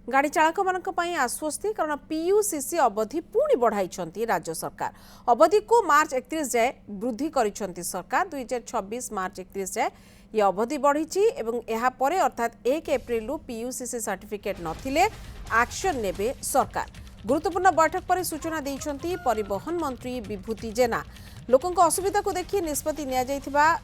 गाड़ी चालक मान आश्वस्ति कारण पीयूसीसी अवधि पुणी बढ़ाई राज्य सरकार अवधि को मार्च 31 जाए वृद्धि करिसेंती सरकार 2026 मार्च 31 जाए ये अवधि बढ़ी अर्थात 1 एप्रिल पीयूसीसी सर्टिफिकेट नथिले एक्शन नेबे सरकार। गुरुत्वपूर्ण बैठक पर सूचना देइछंती परिवहन मंत्री विभूति जेना। लोकों असुविधा को देखि निष्पत्ति निया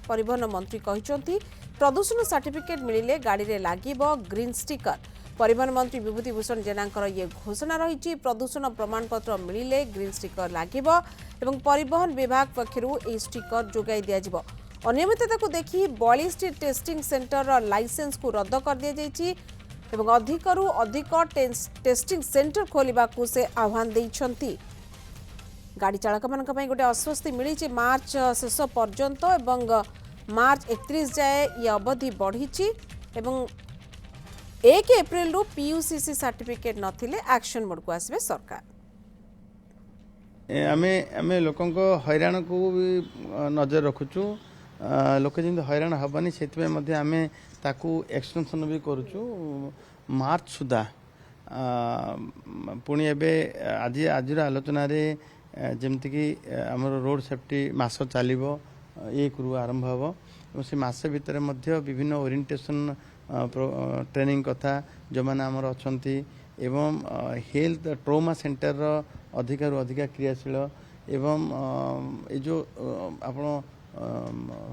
परिवहन मंत्री कहिसंती प्रदूषण सर्टिफिकेट मिलिले गाड़ी रे लागिबो ग्रीन स्टिकर। परिवहन मंत्री विभूति भूषण जेना ये घोषणा रही प्रदूषण प्रमाणपत्र मिलिले ग्रीन स्टिकर लागिबो एवं परिवहन विभाग पक्षरु ए स्टिकर जोगाई दिया। अनियमितता को देखि 42 टेस्टिंग सेंटर लाइसेंस को रद्द कर दिया जायछि एवं अधिकरु अधिक टेस्टिंग सेंटर खोलिबा को से आह्वान देइछंती। गाड़ी चालक मानक पई गोटे आश्वस्ति मिली मार्च शेष पर्यंत एवं मार्च 31 जाए ये अवधि बढ़ी एवं 1 एप्रिल पीयूसीसी सर्टिफिकेट नथिले एक्शन मोड को आसबे सरकार। आमे लोकों हैरान को भी नजर रखुचु लोक जमी हैरान हेनी से आमे ताकू एक्सटेंशन भी करुचु मार्च सुधा पुणी एवं आज आज आलोचन जमतीक आमर रोड सेफ्टी मास चलो 1 रु आरंभ हम से मास भितर विभिन्न ओरिएंटेशन ट्रेनिंग कथा जो मैंने आमर अच्छा एवं हेल्थ ट्रोमा सेंटर अधिक अधिक क्रियाशील एवं ये जो आपण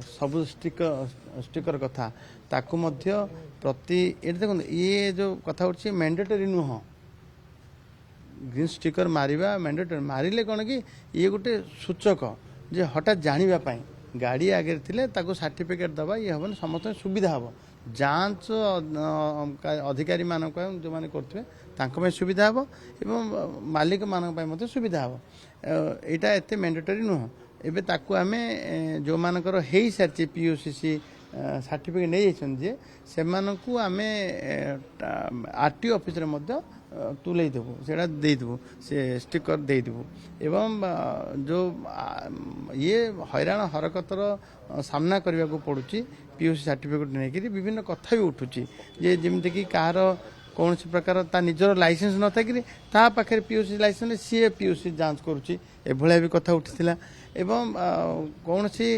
सब स्टिकर कथा ताकू मध्य प्रति देखो ये जो कथा होची मैंडेटरी नुह ग्रीन स्टिकर मारिबा मैंडेटरी मारिले कौन कि ये गोटे सूचक जे हठात जानिबा पाई गाड़ी आगे थिले ताकू सर्टिफिकेट दबा ये हम समस्त सुविधा हम जांच अधिकारी मानक जो मैंने करते सुविधा हम एवं मालिक मानक सुविधा हम यहाँ एत मैंडेटरी नुह एबे ताकू आमे जो मानकर हो सारी पीयूसीसी सर्टिफिकेट नहीं जाइए से आमे आरटीओ ऑफिस रे तुले देबू सेटा देदेबू से स्टिकर देदेबू एवं जो ये हैरान हरकतर सामना करने को पड़ुची पीयूसी सर्टिफिकेट नहीं विभिन्न कथा भी उठुची जे जमीक कह कौन प्रकार ता निजर लाइसेंस न था पाखे पीयूसी लाइसेंस सी पीयूसी जांच करुच्ची एभलिया भी कथा उठी एवं कौन सी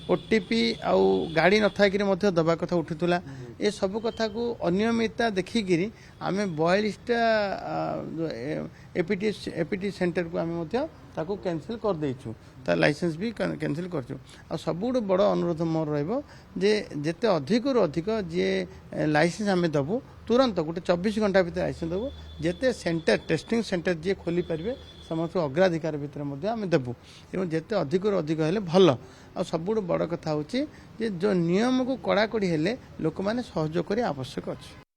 ओटीपी आउ गाड़ी न था दबा कथा उठूला ये सब कथा को अनियमितता देखिकी आम 42टा एपीटी सेंटर को आम ताको कैंसिल कर देइछु ता लाइसेंस भी कैंसिल करछु आ सबुठ बड़ अनुरोध मोर रहबो जे जेते अधिक रु अधिक जे लाइसेंस आम दबु तुरंत गोटे 24 घंटा भीतर लाइसेंस दबु जेते सेंटर टेस्टिंग सेंटर जे खोली पारे समस्त अग्राधिकार भितर आम देवु एवं जिते अधिक रु अधिक हेले भल आ सबुठ बड़ कथा होची जे जो नियम को कड़ाकड़ी हेले लोक माने सहयोग करी आवश्यक अछि।